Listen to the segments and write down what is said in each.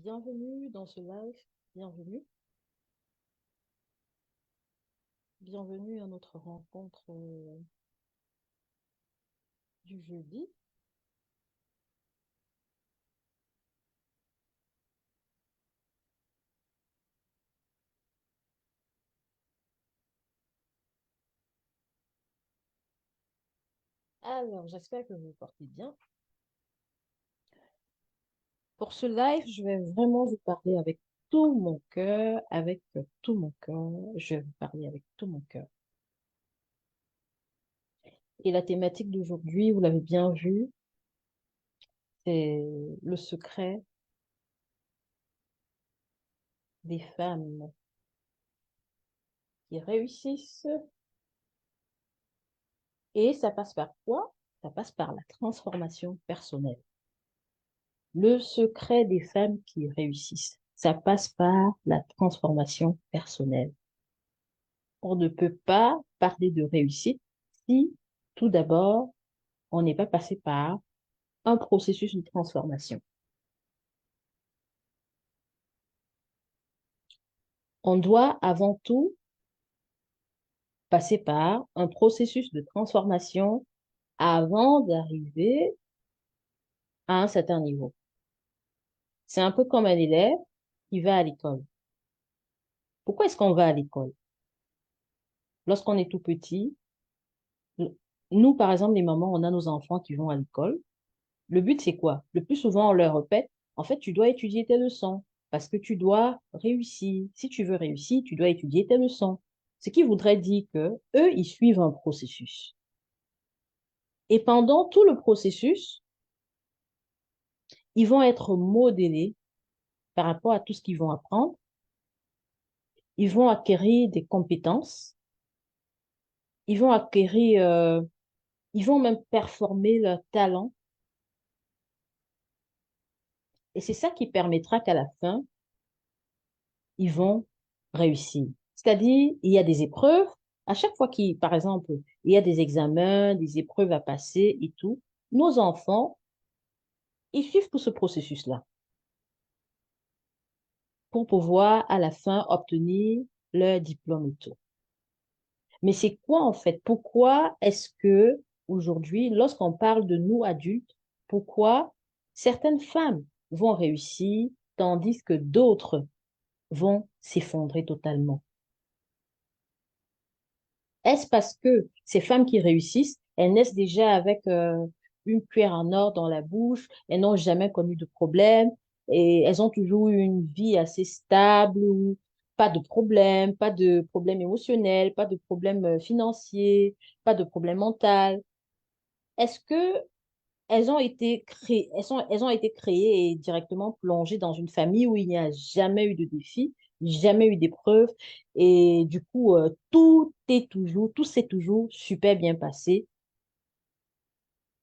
Bienvenue dans ce live, bienvenue. Bienvenue à notre rencontre du jeudi. Alors, j'espère que vous vous portez bien. Pour ce live, je vais vraiment vous parler avec tout mon cœur, avec tout mon cœur. Je vais vous parler avec tout mon cœur. Et la thématique d'aujourd'hui, vous l'avez bien vu, c'est le secret des femmes qui réussissent. Et ça passe par quoi? Ça passe par la transformation personnelle. Le secret des femmes qui réussissent, ça passe par la transformation personnelle. On ne peut pas parler de réussite si, tout d'abord, on n'est pas passé par un processus de transformation. On doit avant tout passer par un processus de transformation avant d'arriver à un certain niveau. C'est un peu comme un élève qui va à l'école. Pourquoi est-ce qu'on va à l'école? Lorsqu'on est tout petit, nous, par exemple, les mamans, on a nos enfants qui vont à l'école. Le but, c'est quoi? Le plus souvent, on leur répète, en fait, tu dois étudier tes leçons parce que tu dois réussir. Si tu veux réussir, tu dois étudier tes leçons. Ce qui voudrait dire que eux, ils suivent un processus. Et pendant tout le processus, ils vont être modélés par rapport à tout ce qu'ils vont apprendre. Ils vont acquérir des compétences. Ils vont acquérir, ils vont même performer leur talent. Et c'est ça qui permettra qu'à la fin, ils vont réussir. C'est-à-dire, il y a des épreuves. À chaque fois qu'il, par exemple, il y a des examens, des épreuves à passer et tout, nos enfants, ils suivent tout ce processus-là pour pouvoir, à la fin, obtenir leur diplôme et tout. Mais c'est quoi, en fait? Pourquoi est-ce que, aujourd'hui, lorsqu'on parle de nous adultes, pourquoi certaines femmes vont réussir tandis que d'autres vont s'effondrer totalement? Est-ce parce que ces femmes qui réussissent, elles naissent déjà avec une cuillère en or dans la bouche, elles n'ont jamais connu de problème et elles ont toujours eu une vie assez stable, où pas de problème émotionnel, pas de problème financier, pas de problème mental. Est-ce que elles ont été créées et directement plongées dans une famille où il n'y a jamais eu de défi, jamais eu d'épreuve, et du coup, tout s'est toujours super bien passé.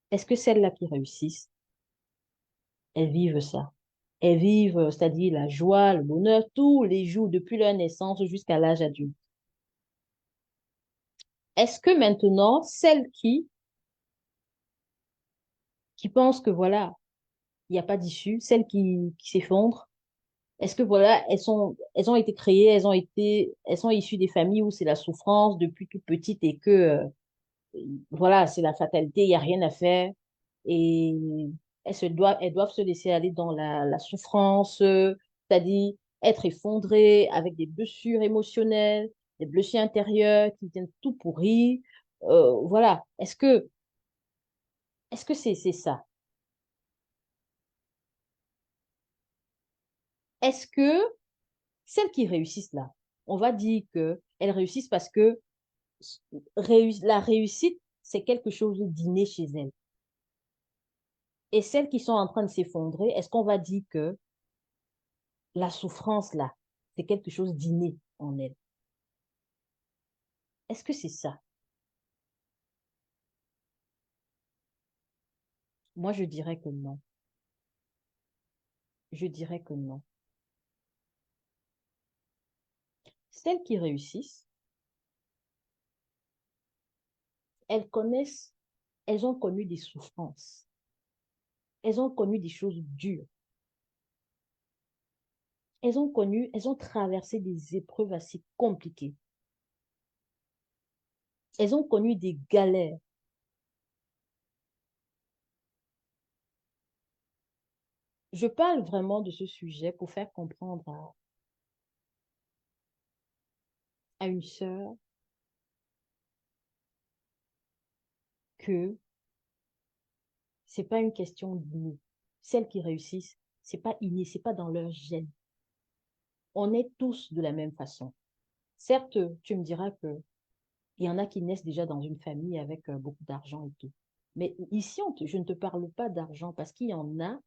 Est-ce que celles-là qui réussissent, elles vivent ça? Elles vivent, c'est-à-dire la joie, le bonheur, tous les jours, depuis leur naissance jusqu'à l'âge adulte. Est-ce que maintenant, celles qui pensent que voilà, il n'y a pas d'issue, celles qui s'effondrent, est-ce que voilà, elles ont été créées, elles sont issues des familles où c'est la souffrance depuis toute petite et que voilà, c'est la fatalité, il n'y a rien à faire et elles doivent se laisser aller dans la souffrance, c'est-à-dire être effondrées avec des blessures émotionnelles, des blessures intérieures qui viennent tout pourrir. Voilà. Est-ce que c'est ça? Est-ce que celles qui réussissent là, on va dire que elles réussissent parce que la réussite, c'est quelque chose d'inné chez elles. Et celles qui sont en train de s'effondrer, est-ce qu'on va dire que la souffrance, là, c'est quelque chose d'inné en elles? Est-ce que c'est ça? Moi, je dirais que non. Je dirais que non. Celles qui réussissent, elles connaissent, elles ont connu des souffrances. Elles ont connu des choses dures. elles ont traversé des épreuves assez compliquées. Elles ont connu des galères. Je parle vraiment de ce sujet pour faire comprendre à une sœur que c'est pas une question d'inné. Celles qui réussissent, c'est pas inné, c'est pas dans leur gène. On est tous de la même façon. Certes, tu me diras que il y en a qui naissent déjà dans une famille avec beaucoup d'argent et tout. Mais ici, je ne te parle pas d'argent parce qu'il y en a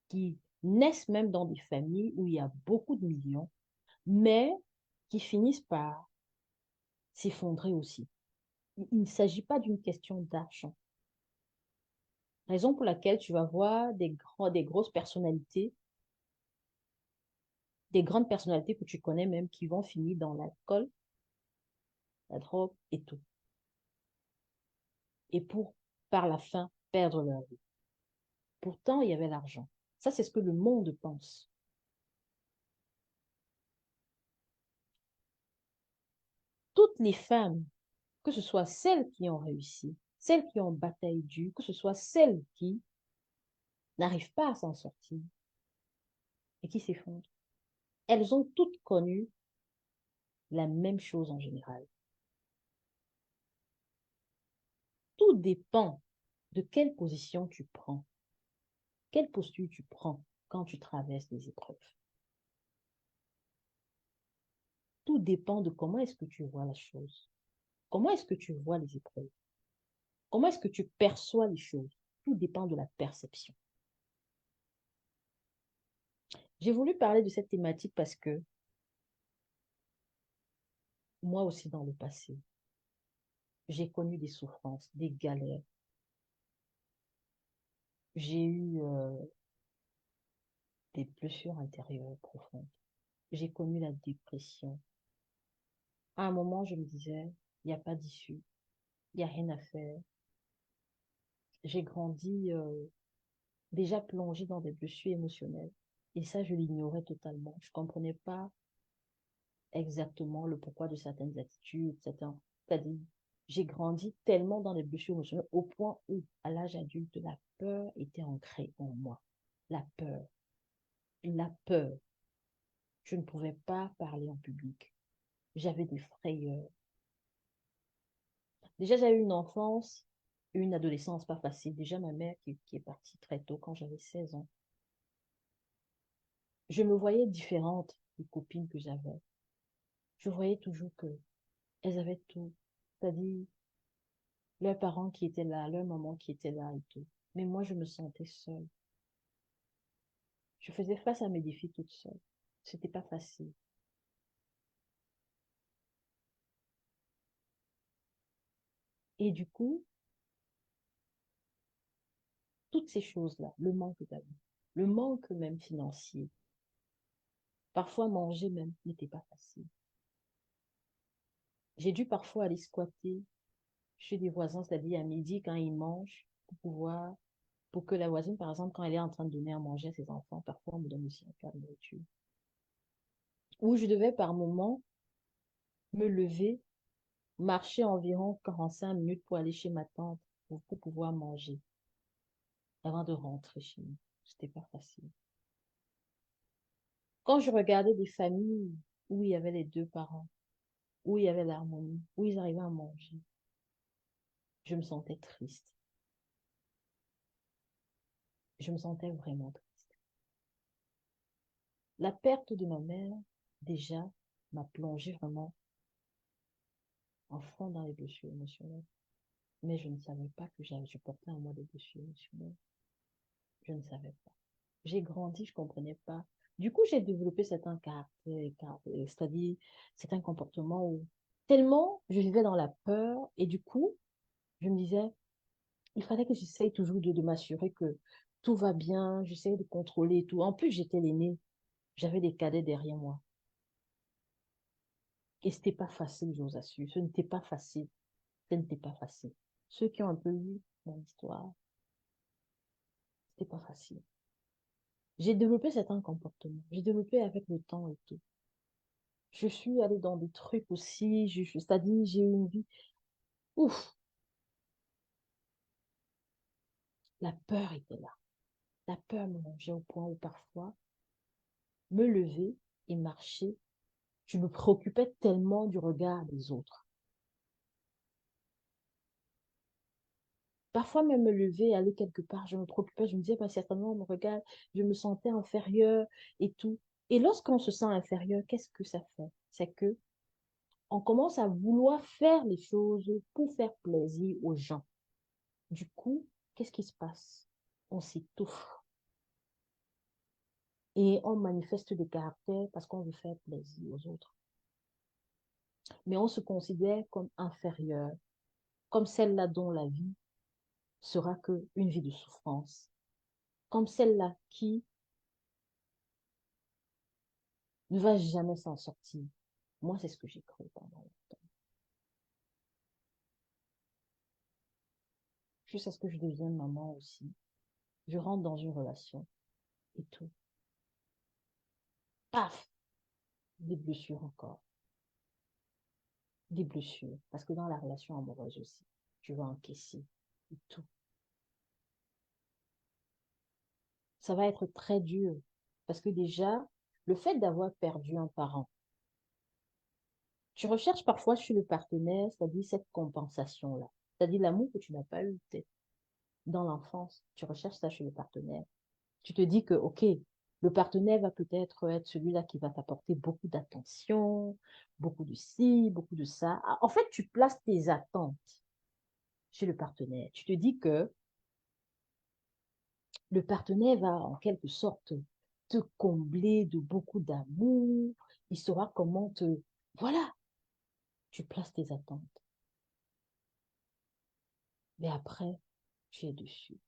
qui naissent même dans des familles où il y a beaucoup de millions, mais qui finissent par s'effondrer aussi. Il ne s'agit pas d'une question d'argent. Raison pour laquelle tu vas voir des grosses personnalités, des grandes personnalités que tu connais même, qui vont finir dans l'alcool, la drogue et tout. Et pour, par la fin, perdre leur vie. Pourtant, il y avait l'argent. Ça, c'est ce que le monde pense. Toutes les femmes, que ce soit celles qui ont réussi, celles qui ont bataille dure, que ce soit celles qui n'arrivent pas à s'en sortir et qui s'effondrent, elles ont toutes connu la même chose en général. Tout dépend de quelle position tu prends, quelle posture tu prends quand tu traverses les épreuves. Tout dépend de comment est-ce que tu vois la chose, comment est-ce que tu vois les épreuves, comment est-ce que tu perçois les choses. Tout dépend de la perception. J'ai voulu parler de cette thématique parce que moi aussi dans le passé, j'ai connu des souffrances, des galères. J'ai eu des blessures intérieures profondes. J'ai connu la dépression. À un moment, je me disais, il n'y a pas d'issue, il n'y a rien à faire. J'ai grandi déjà plongée dans des blessures émotionnelles. Et ça, je l'ignorais totalement. Je ne comprenais pas exactement le pourquoi de certaines attitudes, certains. C'est-à-dire, j'ai grandi tellement dans les blessures émotionnelles au point où, à l'âge adulte, la peur était ancrée en moi. La peur. La peur. Je ne pouvais pas parler en public. J'avais des frayeurs. Déjà, j'ai eu une enfance, une adolescence pas facile. Déjà, ma mère qui est partie très tôt, quand j'avais 16 ans. Je me voyais différente des copines que j'avais. Je voyais toujours que elles avaient tout. C'est-à-dire, leurs parents qui étaient là, leur maman qui était là et tout. Mais moi, je me sentais seule. Je faisais face à mes défis toute seule. C'était pas facile. Et du coup, toutes ces choses-là, le manque d'amis, le manque même financier, parfois manger même n'était pas facile. J'ai dû parfois aller squatter chez des voisins, c'est-à-dire à midi quand ils mangent, pour que la voisine, par exemple, quand elle est en train de donner à manger à ses enfants, parfois on me donne aussi un plat de nourriture. Où je devais par moment me lever, marcher environ 45 minutes pour aller chez ma tante pour pouvoir manger avant de rentrer chez nous. C'était pas facile. Quand je regardais des familles où il y avait les deux parents, où il y avait l'harmonie, où ils arrivaient à manger, je me sentais triste. Je me sentais vraiment triste. La perte de ma mère, déjà, m'a plongé vraiment en fond dans les blessures émotionnelles. Mais je ne savais pas que je portais en moi des blessures émotionnelles. Je ne savais pas. J'ai grandi, je ne comprenais pas. Du coup, j'ai développé certains caractères, c'est-à-dire certains comportements où tellement je vivais dans la peur et du coup, je me disais, il fallait que j'essaye toujours de m'assurer que tout va bien, j'essayais de contrôler tout. En plus, j'étais l'aînée, j'avais des cadets derrière moi. Et c'était pas facile, je vous assure. Ce n'était pas facile. Ce n'était pas facile. Ceux qui ont un peu lu mon histoire, c'était pas facile. J'ai développé certains comportements. J'ai développé avec le temps et tout. Je suis allée dans des trucs aussi, c'est-à-dire j'ai eu une vie. Ouf, la peur était là. La peur me mangeait au point où parfois, me lever et marcher, je me préoccupais tellement du regard des autres. Parfois même me lever, aller quelque part, je me préoccupais, je me disais, bah, certainement, on me regarde, je me sentais inférieure et tout. Et lorsqu'on se sent inférieur, qu'est-ce que ça fait? C'est que on commence à vouloir faire les choses pour faire plaisir aux gens. Du coup, qu'est-ce qui se passe? On s'étouffe et on manifeste des caractères parce qu'on veut faire plaisir aux autres. Mais on se considère comme inférieur, comme celle-là dont la vie sera qu'une vie de souffrance, comme celle-là qui ne va jamais s'en sortir. Moi, c'est ce que j'ai cru pendant longtemps. Jusqu'à ce que je devienne maman aussi. Je rentre dans une relation et tout. Paf! Des blessures encore. Des blessures. Parce que dans la relation amoureuse aussi, tu vas encaisser et tout. Ça va être très dur. Parce que déjà, le fait d'avoir perdu un parent, tu recherches parfois chez le partenaire, c'est-à-dire cette compensation-là. C'est-à-dire l'amour que tu n'as pas eu peut-être dans l'enfance. Tu recherches ça chez le partenaire. Tu te dis que, OK, le partenaire va peut-être être celui-là qui va t'apporter beaucoup d'attention, beaucoup de ci, beaucoup de ça. En fait, tu places tes attentes chez le partenaire. Tu te dis que le partenaire va en quelque sorte te combler de beaucoup d'amour. Il saura comment te... Voilà, tu places tes attentes. Mais après, tu es dessus.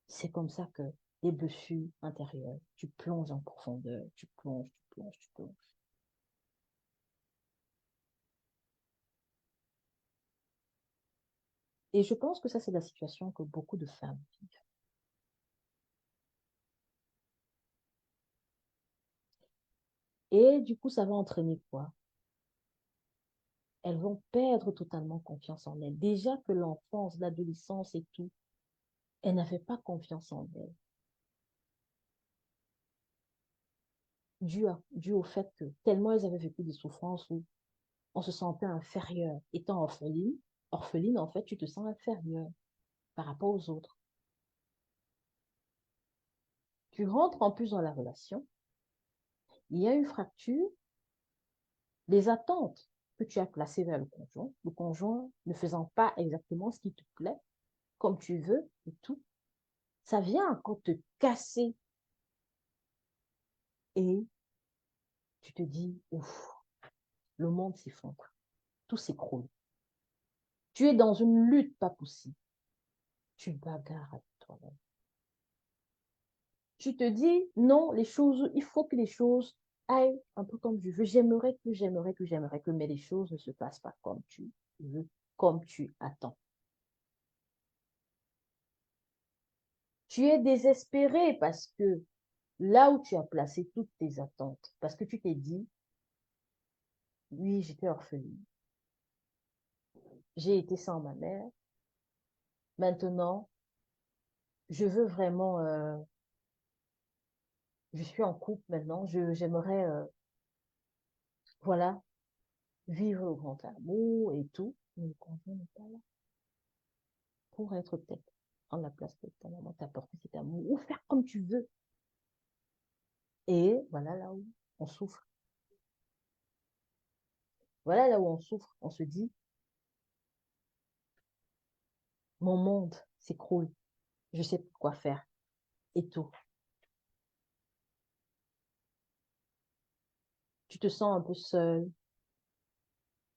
C'est comme ça que les blessures intérieures, tu plonges en profondeur, tu plonges, tu plonges, tu plonges. Et je pense que ça, c'est la situation que beaucoup de femmes vivent. Et du coup, ça va entraîner quoi? Elles vont perdre totalement confiance en elles. Déjà que l'enfance, l'adolescence et tout, elles n'avaient pas confiance en elles. Dû au fait que tellement elles avaient vécu des souffrances où on se sentait inférieur. Étant orpheline, en fait, tu te sens inférieur par rapport aux autres. Tu rentres en plus dans la relation, il y a une fracture, les attentes que tu as placées vers le conjoint ne faisant pas exactement ce qui te plaît, comme tu veux et tout, ça vient encore te casser et tu te dis, ouf, le monde s'effondre, tout s'écroule. Tu es dans une lutte pas possible. Tu bagarres avec toi-même. Tu te dis, non, les choses, il faut que les choses aillent un peu comme je veux. J'aimerais que, mais les choses ne se passent pas comme tu veux, comme tu attends. Tu es désespéré parce que là où tu as placé toutes tes attentes, parce que tu t'es dit, oui, j'étais orpheline, j'ai été sans ma mère, maintenant, je veux vraiment, je suis en couple maintenant, j'aimerais, voilà, vivre le grand amour et tout, mais le conjoint n'est pas là pour être peut-être en la place de ta maman, t'apporter cet amour ou faire comme tu veux. Et voilà là où on souffre. Voilà là où on souffre. On se dit, mon monde s'écroule, je sais plus quoi faire et tout. Tu te sens un peu seul,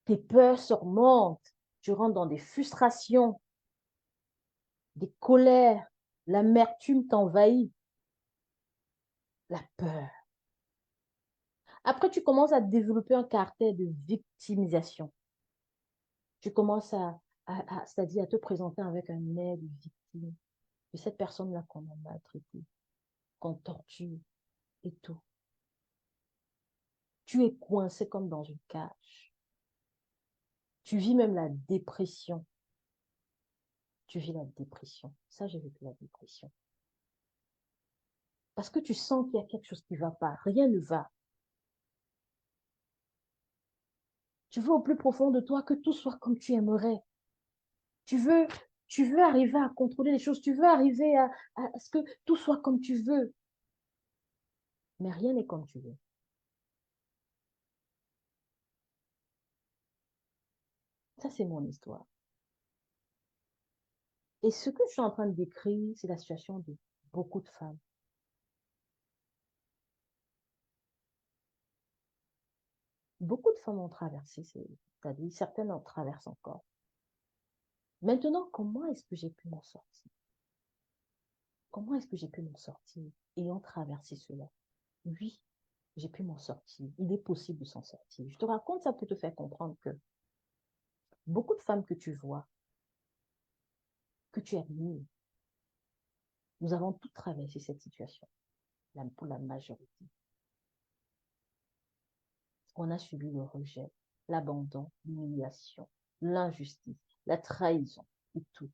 tes peurs surmontent, tu rentres dans des frustrations, des colères, l'amertume t'envahit, la peur. Après, tu commences à développer un caractère de victimisation. Tu commences c'est-à-dire à te présenter avec un air de victime. de cette personne-là qu'on a maltraitée, qu'on torture et tout. Tu es coincé comme dans une cage. Tu vis même la dépression. Tu vis la dépression. Ça, j'ai vécu la dépression. Parce que tu sens qu'il y a quelque chose qui ne va pas. Rien ne va. Tu veux au plus profond de toi que tout soit comme tu aimerais. Tu veux, tu veux arriver à contrôler les choses. Tu veux arriver à ce que tout soit comme tu veux. Mais rien n'est comme tu veux. Ça, c'est mon histoire. Et ce que je suis en train de décrire, c'est la situation de beaucoup de femmes. Beaucoup de femmes ont traversé, c'est-à-dire certaines en traversent encore. Maintenant, comment est-ce que j'ai pu m'en sortir? Comment est-ce que j'ai pu m'en sortir ayant traversé cela? Oui, j'ai pu m'en sortir. Il est possible de s'en sortir. Je te raconte ça pour te faire comprendre que beaucoup de femmes que tu vois, que tu admires, nous avons toutes traversé cette situation, pour la majorité. On a subi le rejet, l'abandon, l'humiliation, l'injustice, la trahison et tout,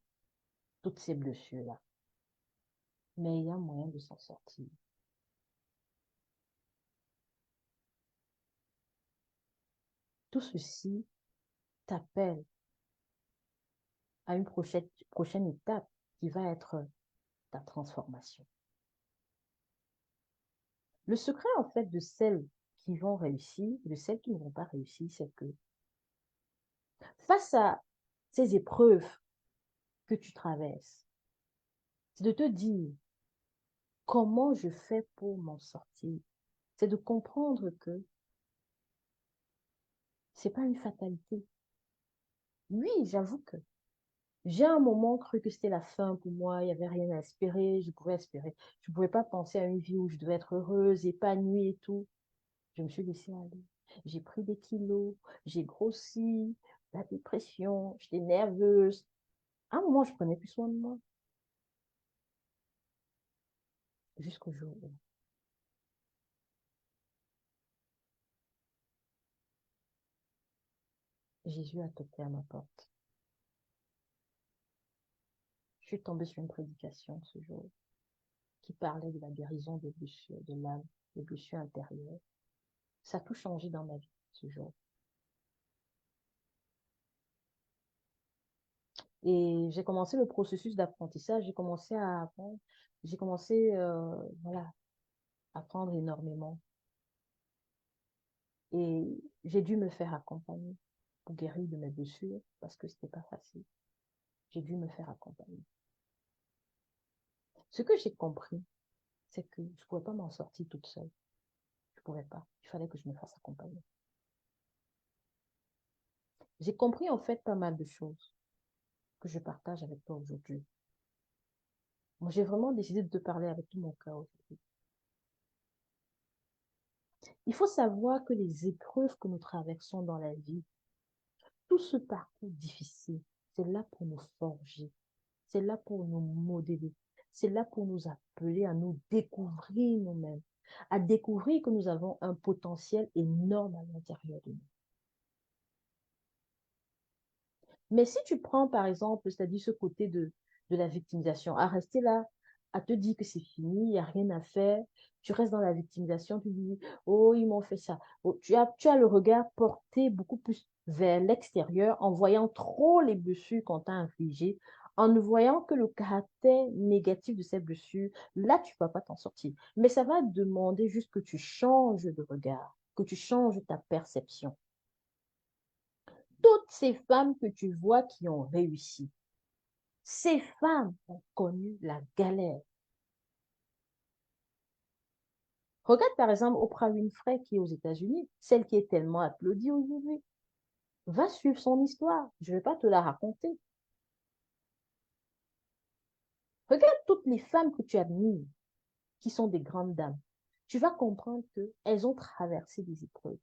toutes ces blessures-là. Mais il y a moyen de s'en sortir. Tout ceci t'appelle à une prochaine étape qui va être ta transformation. Le secret, en fait, de celles qui vont réussir, de celles qui ne vont pas réussir, c'est que face à ces épreuves que tu traverses, c'est de te dire comment je fais pour m'en sortir. C'est de comprendre que c'est pas une fatalité. Oui, j'avoue que j'ai un moment cru que c'était la fin pour moi, il n'y avait rien à espérer, je pouvais espérer. Je ne pouvais pas penser à une vie où je devais être heureuse, épanouie et tout. Je me suis laissée aller. J'ai pris des kilos, j'ai grossi, la dépression, j'étais nerveuse. À un moment, je prenais plus soin de moi. Jusqu'au jour où Jésus a toqué à ma porte. Je suis tombée sur une prédication ce jour qui parlait de la guérison des blessures de l'âme, des blessures intérieures. Ça a tout changé dans ma vie ce jour. Et j'ai commencé le processus d'apprentissage, j'ai commencé à apprendre, j'ai commencé voilà, à apprendre énormément. Et j'ai dû me faire accompagner pour guérir de mes blessures parce que c'était pas facile. J'ai dû me faire accompagner. Ce que j'ai compris, c'est que je ne pouvais pas m'en sortir toute seule. Je ne pouvais pas. Il fallait que je me fasse accompagner. J'ai compris en fait pas mal de choses que je partage avec toi aujourd'hui. Moi, j'ai vraiment décidé de te parler avec tout mon cœur aujourd'hui. Il faut savoir que les épreuves que nous traversons dans la vie, tout ce parcours difficile, c'est là pour nous forger, c'est là pour nous modeler, c'est là pour nous appeler à nous découvrir nous-mêmes, à découvrir que nous avons un potentiel énorme à l'intérieur de nous. Mais si tu prends par exemple, c'est-à-dire ce côté de la victimisation, à rester là, à te dire que c'est fini, il n'y a rien à faire, tu restes dans la victimisation, tu dis, oh, ils m'ont fait ça. Oh, tu as le regard porté beaucoup plus vers l'extérieur en voyant trop les blessures qu'on t'a infligées, en ne voyant que le caractère négatif de ces blessures, là, tu ne vas pas t'en sortir. Mais ça va demander juste que tu changes de regard, que tu changes ta perception. Toutes ces femmes que tu vois qui ont réussi, ces femmes ont connu la galère. Regarde par exemple Oprah Winfrey qui est aux États-Unis, celle qui est tellement applaudie aujourd'hui. Va suivre son histoire. Je ne vais pas te la raconter. Regarde toutes les femmes que tu admires, qui sont des grandes dames. Tu vas comprendre qu'elles ont traversé des épreuves.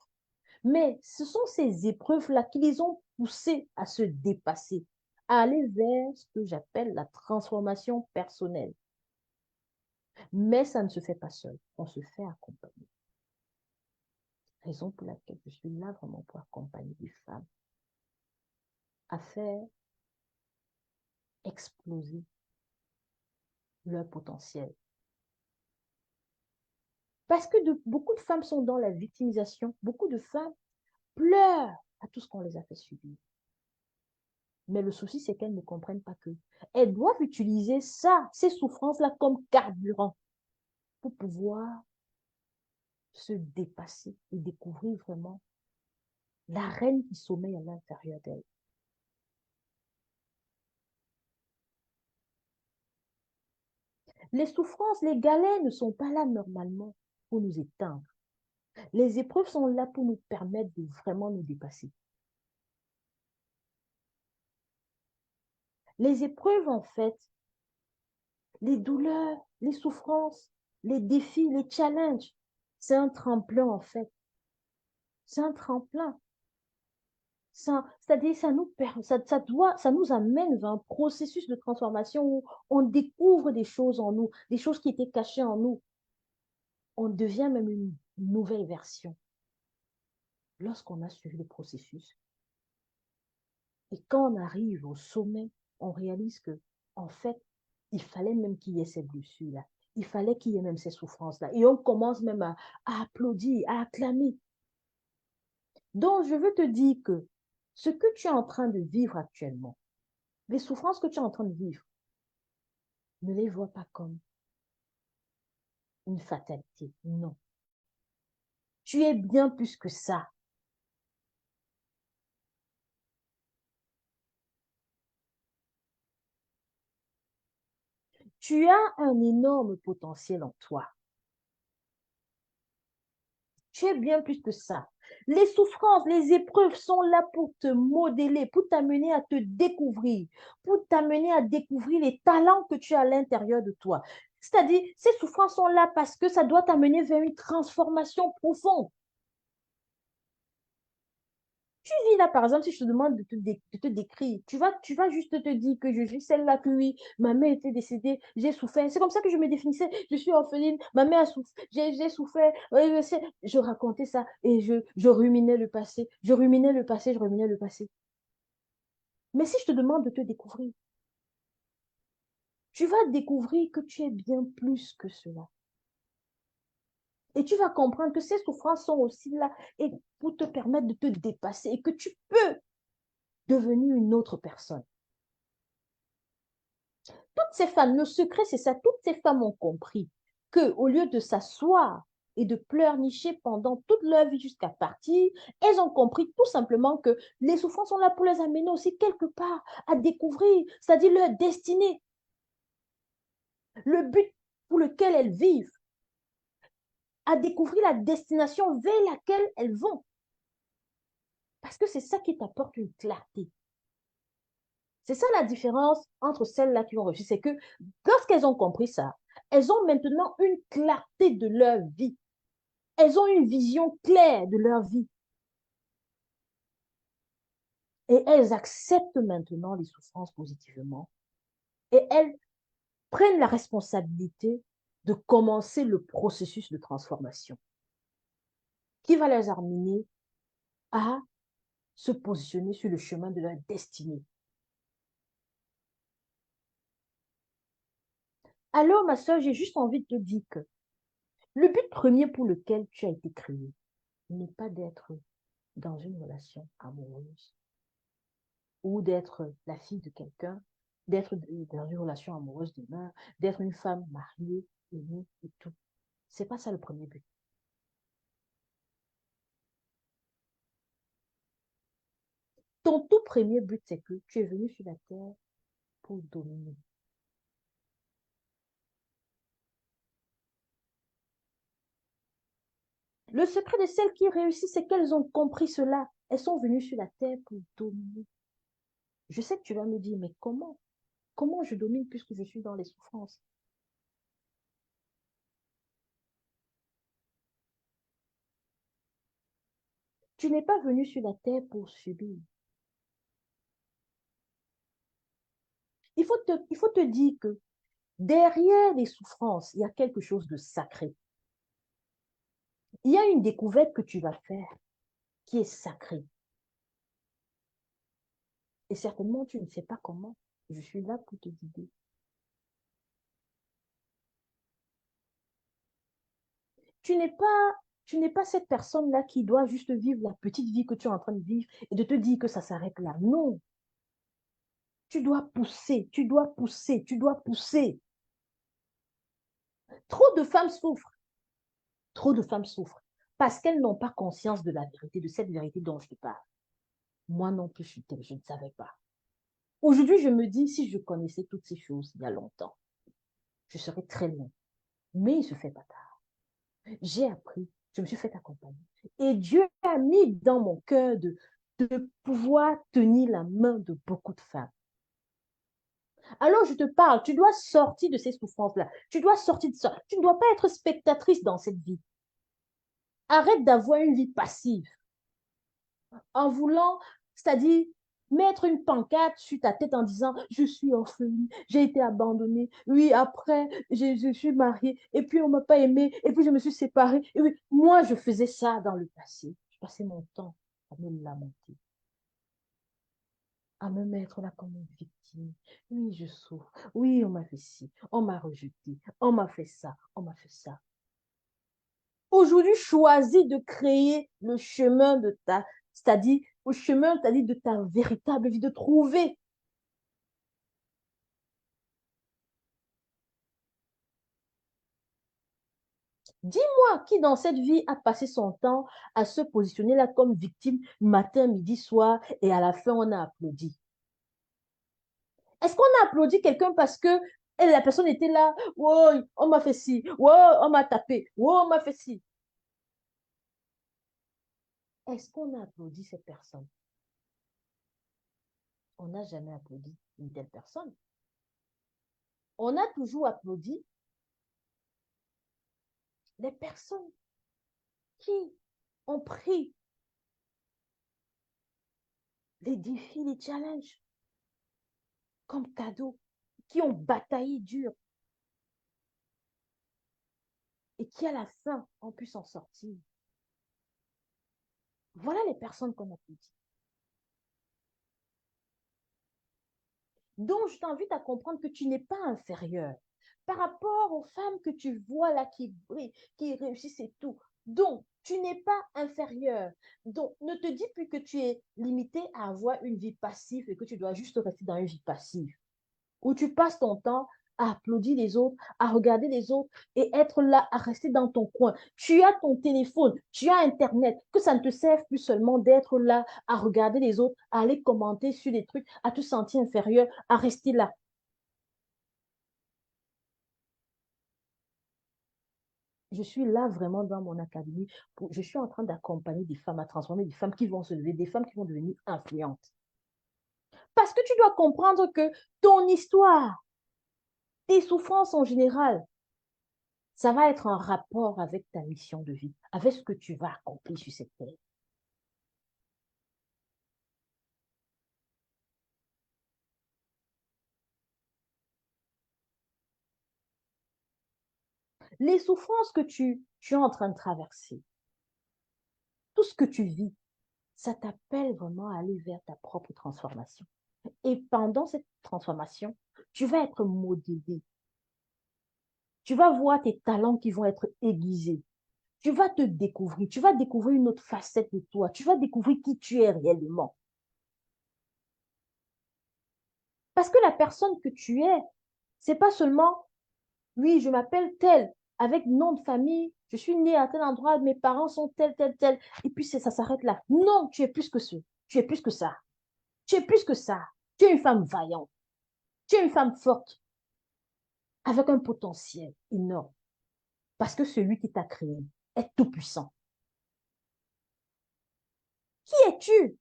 Mais ce sont ces épreuves-là qui les ont poussées à se dépasser, à aller vers ce que j'appelle la transformation personnelle. Mais ça ne se fait pas seul, on se fait accompagner. Raison pour laquelle je suis là vraiment pour accompagner les femmes à faire exploser leur potentiel. Parce que beaucoup de femmes sont dans la victimisation, beaucoup de femmes pleurent à tout ce qu'on les a fait subir. Mais le souci, c'est qu'elles ne comprennent pas que elles doivent utiliser ça, ces souffrances-là, comme carburant pour pouvoir se dépasser et découvrir vraiment la reine qui sommeille à l'intérieur d'elle. Les souffrances, les galères ne sont pas là normalement pour nous éteindre. Les épreuves sont là pour nous permettre de vraiment nous dépasser. Les épreuves, en fait, les douleurs, les souffrances, les défis, les challenges, c'est un tremplin, en fait. C'est un tremplin. C'est-à-dire, ça nous amène vers un processus de transformation où on découvre des choses en nous, des choses qui étaient cachées en nous. On devient même une nouvelle version lorsqu'on a suivi le processus. Et quand on arrive au sommet, on réalise que, en fait, il fallait même qu'il y ait ces blessures-là. Il fallait qu'il y ait même ces souffrances-là. Et on commence même à applaudir, à acclamer. Donc, je veux te dire que ce que tu es en train de vivre actuellement, les souffrances que tu es en train de vivre, ne les vois pas comme une fatalité. Non. Tu es bien plus que ça. Tu as un énorme potentiel en toi. Tu es bien plus que ça. Les souffrances, les épreuves sont là pour te modeler, pour t'amener à te découvrir, pour t'amener à découvrir les talents que tu as à l'intérieur de toi. C'est-à-dire, ces souffrances sont là parce que ça doit t'amener vers une transformation profonde. Tu vis là, par exemple, si je te demande de te décrire, tu vas juste te dire que je suis celle-là, que oui, ma mère était décédée, j'ai souffert. C'est comme ça que je me définissais. Je suis orpheline, ma mère a souffert, j'ai souffert. Ouais, je racontais ça et je ruminais le passé. Je ruminais le passé, je ruminais le passé. Mais si je te demande de te découvrir, tu vas découvrir que tu es bien plus que cela. Et tu vas comprendre que ces souffrances sont aussi là et pour te permettre de te dépasser et que tu peux devenir une autre personne. Toutes ces femmes, le secret, c'est ça, toutes ces femmes ont compris que au lieu de s'asseoir et de pleurnicher pendant toute leur vie jusqu'à partir, elles ont compris tout simplement que les souffrances sont là pour les amener aussi quelque part à découvrir, c'est-à-dire leur destinée, le but pour lequel elles vivent, à découvrir la destination vers laquelle elles vont. Parce que c'est ça qui t'apporte une clarté. C'est ça la différence entre celles-là qui ont réussi. C'est que lorsqu'elles ont compris ça, elles ont maintenant une clarté de leur vie. Elles ont une vision claire de leur vie. Et elles acceptent maintenant les souffrances positivement. Et elles prennent la responsabilité de commencer le processus de transformation qui va les amener à se positionner sur le chemin de leur destinée. Alors, ma soeur, j'ai juste envie de te dire que le but premier pour lequel tu as été créé n'est pas d'être dans une relation amoureuse ou d'être la fille de quelqu'un, d'être dans une relation amoureuse demain, d'être une femme mariée, aimée et tout. C'est pas ça le premier but. Ton tout premier but, c'est que tu es venu sur la terre pour dominer. Le secret de celles qui réussissent, c'est qu'elles ont compris cela. Elles sont venues sur la terre pour dominer. Je sais que tu vas me dire, mais comment? Comment je domine puisque je suis dans les souffrances? Tu n'es pas venu sur la terre pour subir. il faut te dire que derrière les souffrances, il y a quelque chose de sacré. Il y a une découverte que tu vas faire qui est sacrée. Et certainement, tu ne sais pas comment. Je suis là pour te guider. Tu n'es pas, tu n'es pas cette personne-là qui doit juste vivre la petite vie que tu es en train de vivre et de te dire que ça s'arrête là. Non, tu dois pousser, tu dois pousser, tu dois pousser. Trop de femmes souffrent, trop de femmes souffrent parce qu'elles n'ont pas conscience de la vérité, de cette vérité dont je te parle. Moi non plus, je ne savais pas. Aujourd'hui, je me dis, si je connaissais toutes ces choses il y a longtemps, je serais très loin. Mais il se fait pas tard. J'ai appris, je me suis fait accompagner. Et Dieu a mis dans mon cœur de pouvoir tenir la main de beaucoup de femmes. Alors je te parle, tu dois sortir de ces souffrances-là. Tu dois sortir de ça. Tu ne dois pas être spectatrice dans cette vie. Arrête d'avoir une vie passive en voulant, c'est-à-dire mettre une pancarte sur ta tête en disant je suis orpheline, j'ai été abandonnée, oui, après je suis mariée, et puis on ne m'a pas aimée, et puis je me suis séparée. Et oui, moi je faisais ça dans le passé. Je passais mon temps à me lamenter, à me mettre là comme une victime. Oui, je souffre. Oui, on m'a fait ci, on m'a rejeté, on m'a fait ça, on m'a fait ça. Aujourd'hui, choisis de créer le chemin de ta, c'est-à-dire au chemin, c'est-à-dire de ta véritable vie, de trouver. Dis-moi qui dans cette vie a passé son temps à se positionner là comme victime matin, midi, soir et à la fin on a applaudi. Est-ce qu'on a applaudi quelqu'un parce que la personne était là, wow, on m'a fait ci, wow, on m'a tapé, wow, on m'a fait ci. Est-ce qu'on a applaudi cette personne? On n'a jamais applaudi une telle personne. On a toujours applaudi les personnes qui ont pris les défis, les challenges comme cadeau, qui ont bataillé dur et qui, à la fin, ont pu s'en sortir. Voilà les personnes qu'on applaudit. Donc, je t'invite à comprendre que tu n'es pas inférieur par rapport aux femmes que tu vois là qui brillent, qui réussissent et tout. Donc, tu n'es pas inférieur. Donc, ne te dis plus que tu es limité à avoir une vie passive et que tu dois juste rester dans une vie passive, où tu passes ton temps à applaudir les autres, à regarder les autres et être là, à rester dans ton coin. Tu as ton téléphone, tu as Internet, que ça ne te serve plus seulement d'être là, à regarder les autres, à aller commenter sur des trucs, à te sentir inférieur, à rester là. Je suis là vraiment dans mon académie. Je suis en train d'accompagner des femmes, à transformer des femmes qui vont se lever, des femmes qui vont devenir influentes. Parce que tu dois comprendre que ton histoire, tes souffrances en général, ça va être en rapport avec ta mission de vie, avec ce que tu vas accomplir sur cette terre. Les souffrances que tu es en train de traverser, tout ce que tu vis, ça t'appelle vraiment à aller vers ta propre transformation. Et pendant cette transformation, tu vas être modélé. Tu vas voir tes talents qui vont être aiguisés. Tu vas te découvrir. Tu vas découvrir une autre facette de toi. Tu vas découvrir qui tu es réellement. Parce que la personne que tu es, c'est pas seulement oui, je m'appelle tel, avec nom de famille, je suis née à tel endroit, mes parents sont tel, tel, tel, et puis ça s'arrête là. Non, tu es plus que ce, tu es plus que ça, tu es plus que ça. Tu es une femme vaillante, tu es une femme forte, avec un potentiel énorme, parce que celui qui t'a créé est tout puissant. Qui es-tu?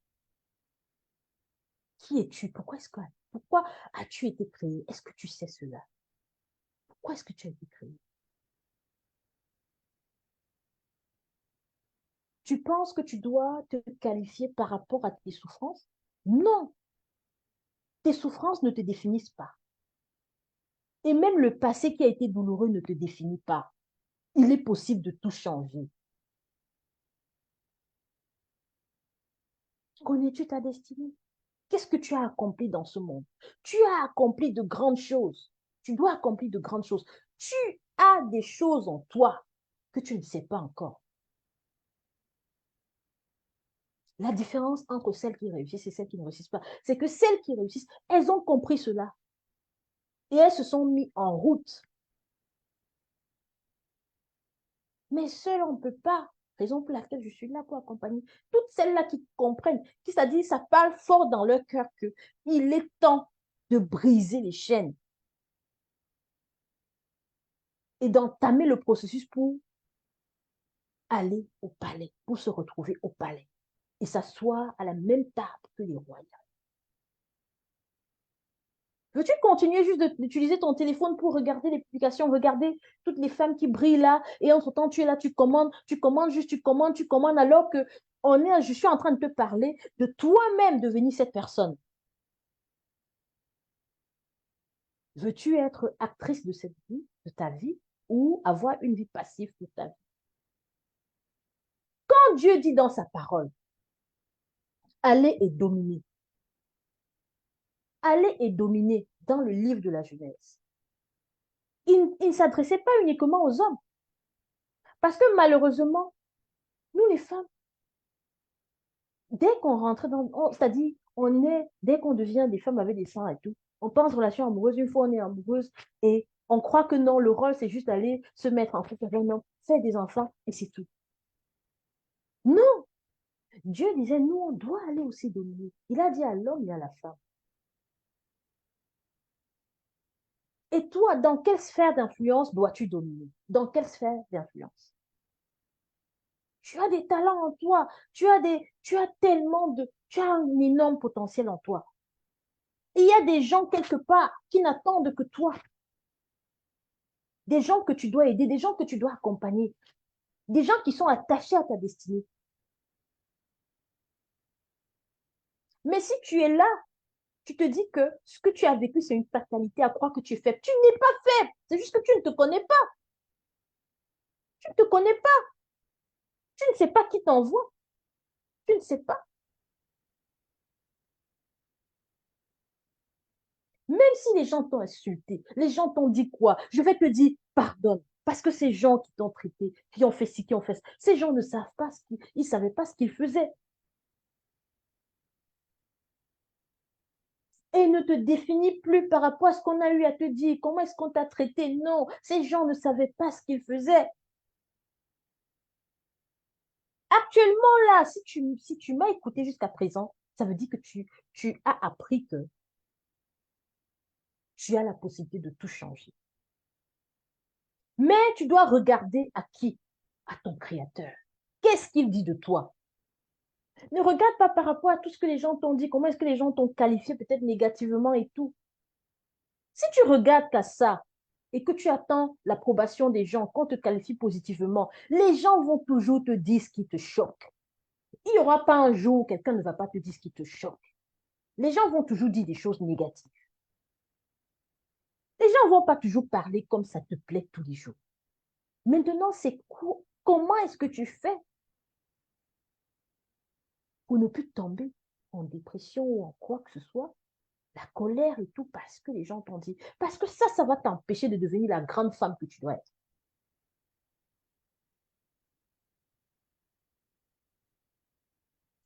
Qui es-tu? Pourquoi as-tu été créé? Est-ce que tu sais cela? Pourquoi est-ce que tu as été créé? Tu penses que tu dois te qualifier par rapport à tes souffrances? Non, tes souffrances ne te définissent pas. Et même le passé qui a été douloureux ne te définit pas. Il est possible de tout changer. Connais-tu ta destinée? Qu'est-ce que tu as accompli dans ce monde? Tu as accompli de grandes choses. Tu dois accomplir de grandes choses. Tu as des choses en toi que tu ne sais pas encore. La différence entre celles qui réussissent et celles qui ne réussissent pas, c'est que celles qui réussissent, elles ont compris cela et elles se sont mises en route. Mais seul, on ne peut pas. Raison pour laquelle je suis là pour accompagner toutes celles-là qui comprennent, qui c'est-à-dire, ça parle fort dans leur cœur qu'il est temps de briser les chaînes et d'entamer le processus pour aller au palais, pour se retrouver au palais et s'asseoir à la même table que les royaumes. Veux-tu continuer juste d'utiliser ton téléphone pour regarder les publications, regarder toutes les femmes qui brillent là, et entre-temps, tu es là, tu commandes juste, tu commandes, alors que je suis en train de te parler de toi-même devenir cette personne. Veux-tu être actrice de cette vie, de ta vie, ou avoir une vie passive toute ta vie? Quand Dieu dit dans sa parole, allez et dominer, allez et dominer dans le livre de la Genèse, il ne s'adressait pas uniquement aux hommes. Parce que malheureusement, nous les femmes, dès qu'on rentre c'est-à-dire, dès qu'on devient des femmes avec des seins et tout, on pense relation amoureuse, une fois on est amoureuse, et on croit que non, le rôle, c'est juste aller se mettre en couple avec un homme, faire des enfants, et c'est tout. Non! Dieu disait, nous, on doit aller aussi dominer. Il a dit à l'homme et à la femme. Et toi, dans quelle sphère d'influence dois-tu dominer? Dans quelle sphère d'influence? Tu as des talents en toi, tu as tu as un énorme potentiel en toi. Et il y a des gens quelque part qui n'attendent que toi, des gens que tu dois aider, des gens que tu dois accompagner, des gens qui sont attachés à ta destinée. Mais si tu es là, tu te dis que ce que tu as vécu, c'est une fatalité à croire que tu es faible. Tu n'es pas faible, c'est juste que tu ne te connais pas. Tu ne te connais pas, tu ne sais pas qui t'envoie, tu ne sais pas. Même si les gens t'ont insulté, les gens t'ont dit quoi, je vais te dire pardonne. Parce que ces gens qui t'ont traité, qui ont fait ci, qui ont fait ça, ces gens ne savent pas ils savaient pas ce qu'ils faisaient. Et ne te définis plus par rapport à ce qu'on a eu à te dire, comment est-ce qu'on t'a traité. Non, ces gens ne savaient pas ce qu'ils faisaient. Actuellement, là, si tu m'as écouté jusqu'à présent, ça veut dire que tu as appris que tu as la possibilité de tout changer. Mais tu dois regarder à qui? À ton Créateur. Qu'est-ce qu'il dit de toi? Ne regarde pas par rapport à tout ce que les gens t'ont dit, comment est-ce que les gens t'ont qualifié peut-être négativement et tout. Si tu regardes qu'à ça et que tu attends l'approbation des gens, qu'on te qualifie positivement, les gens vont toujours te dire ce qui te choque. Il n'y aura pas un jour où quelqu'un ne va pas te dire ce qui te choque. Les gens vont toujours dire des choses négatives. Les gens ne vont pas toujours parler comme ça te plaît tous les jours. Maintenant, comment est-ce que tu fais pour ne plus tomber en dépression ou en quoi que ce soit, la colère et tout, parce que les gens t'ont dit. Parce que ça va t'empêcher de devenir la grande femme que tu dois être.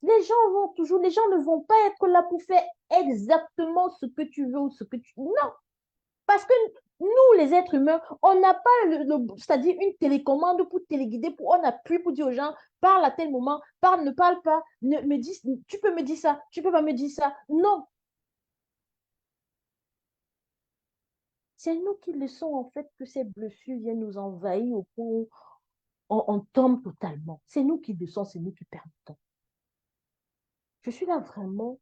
Les gens ne vont pas être là pour faire exactement ce que tu veux ou ce que tu... Non, parce que nous, les êtres humains, on n'a pas, c'est-à-dire une télécommande pour téléguider, on appuie pour dire aux gens, parle à tel moment, parle, ne parle pas, me dis, tu peux me dire ça, tu peux pas me dire ça. Non, c'est nous qui laissons en fait que ces blessures viennent nous envahir au point où on tombe totalement. C'est nous qui laissons, c'est nous qui permettons. Je suis là vraiment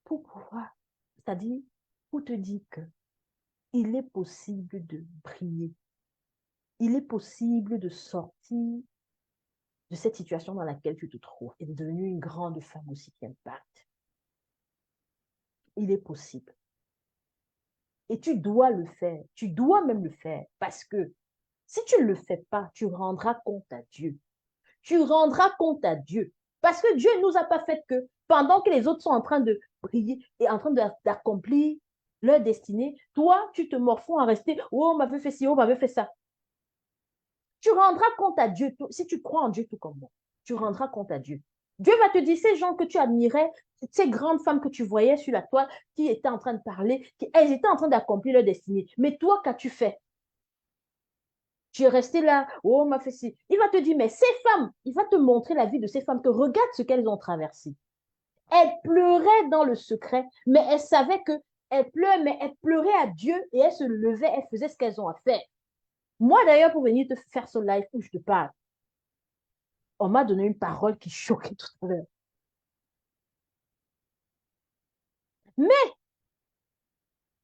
pour pouvoir, c'est-à-dire pour te dire que il est possible de briller. Il est possible de sortir de cette situation dans laquelle tu te trouves et de devenir une grande femme aussi qui impacte. Il est possible. Et tu dois le faire. Tu dois même le faire. Parce que si tu ne le fais pas, tu rendras compte à Dieu. Tu rendras compte à Dieu. Parce que Dieu ne nous a pas fait que pendant que les autres sont en train de prier et en train d'accomplir leur destinée, toi, tu te morfonds à rester, oh, on m'avait fait ci, oh, on m'avait fait ça. Tu rendras compte à Dieu, si tu crois en Dieu tout comme moi, tu rendras compte à Dieu. Dieu va te dire, ces gens que tu admirais, ces grandes femmes que tu voyais sur la toile, qui étaient en train de parler, elles étaient en train d'accomplir leur destinée. Mais toi, qu'as-tu fait? Tu es resté là, oh, on m'a fait ci. Il va te dire, mais ces femmes, il va te montrer la vie de ces femmes, que regarde ce qu'elles ont traversé. Elles pleuraient dans le secret, mais elles savaient que elles pleuraient, mais elles pleuraient à Dieu et elles se levaient, elles faisaient ce qu'elles ont à faire. Moi, d'ailleurs, pour venir te faire ce live où je te parle, on m'a donné une parole qui choquait tout à l'heure. Mais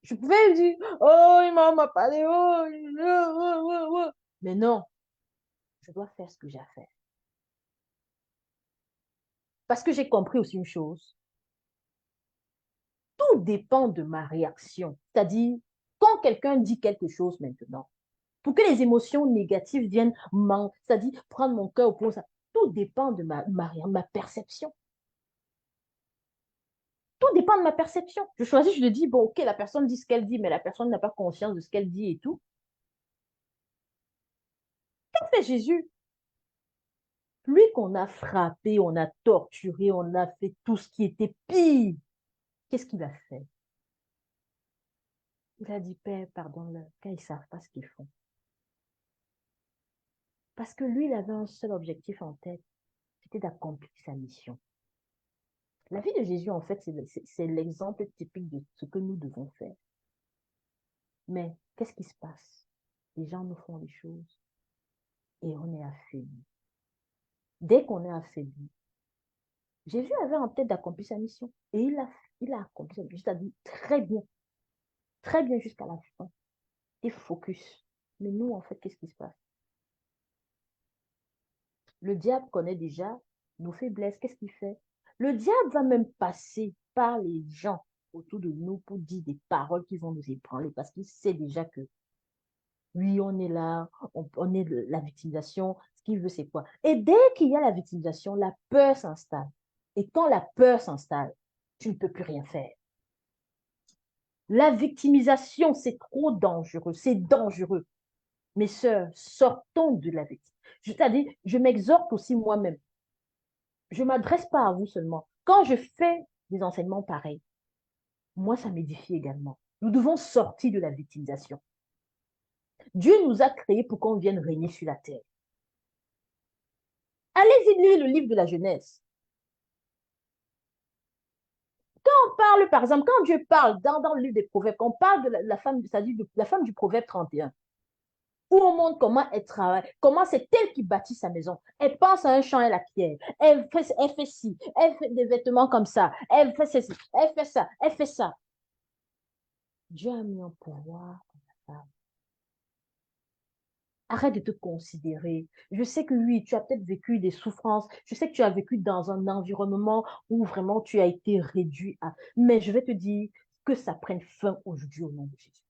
je pouvais dire, oh, il m'a parlé, oh, mais non, je dois faire ce que j'ai à faire. Parce que j'ai compris aussi une chose, tout dépend de ma réaction. C'est-à-dire, quand quelqu'un dit quelque chose maintenant, pour que les émotions négatives viennent, c'est-à-dire prendre mon cœur au point, ça, tout dépend de ma perception. Tout dépend de ma perception. Je choisis, je le dis, bon, ok, la personne dit ce qu'elle dit, mais la personne n'a pas conscience de ce qu'elle dit et tout. Qu'a fait Jésus? Lui qu'on a frappé, on a torturé, on a fait tout ce qui était pire. Qu'est-ce qu'il a fait? Il a dit, Père, pardonne-leur, car ils ne savent pas ce qu'ils font. Parce que lui, il avait un seul objectif en tête, c'était d'accomplir sa mission. La vie de Jésus, en fait, c'est l'exemple typique de ce que nous devons faire. Mais qu'est-ce qui se passe? Les gens nous font les choses et on est affaibli. Dès qu'on est affaibli, Jésus avait en tête d'accomplir sa mission et il a accompli sa mission. C'est-à-dire très bien jusqu'à la fin. Et focus. Mais nous, en fait, qu'est-ce qui se passe? Le diable connaît déjà nos faiblesses. Qu'est-ce qu'il fait? Le diable va même passer par les gens autour de nous pour dire des paroles qui vont nous ébranler parce qu'il sait déjà que oui, on est là, on est la victimisation. Ce qu'il veut, c'est quoi? Et dès qu'il y a la victimisation, la peur s'installe. Et quand la peur s'installe, tu ne peux plus rien faire. La victimisation, c'est trop dangereux, c'est dangereux. Mes sœurs, sortons de la victime. C'est-à-dire, je m'exhorte aussi moi-même. Je ne m'adresse pas à vous seulement. Quand je fais des enseignements pareils, moi, ça m'édifie également. Nous devons sortir de la victimisation. Dieu nous a créés pour qu'on vienne régner sur la terre. Allez-y lire le livre de la Genèse. Quand on parle, par exemple, quand Dieu parle dans le livre des Proverbes, on parle de la femme, c'est-à-dire de la femme du Proverbe 31, où on montre comment elle travaille, comment c'est elle qui bâtit sa maison. Elle pense à un champ et la pierre. Elle fait ci, elle fait des vêtements comme ça, elle fait ceci, elle fait ça, elle fait ça. Dieu a mis un pouvoir en la femme. Arrête de te considérer. Je sais que oui, tu as peut-être vécu des souffrances. Je sais que tu as vécu dans un environnement où vraiment tu as été réduit à... Mais je vais te dire que ça prenne fin aujourd'hui au nom de Jésus.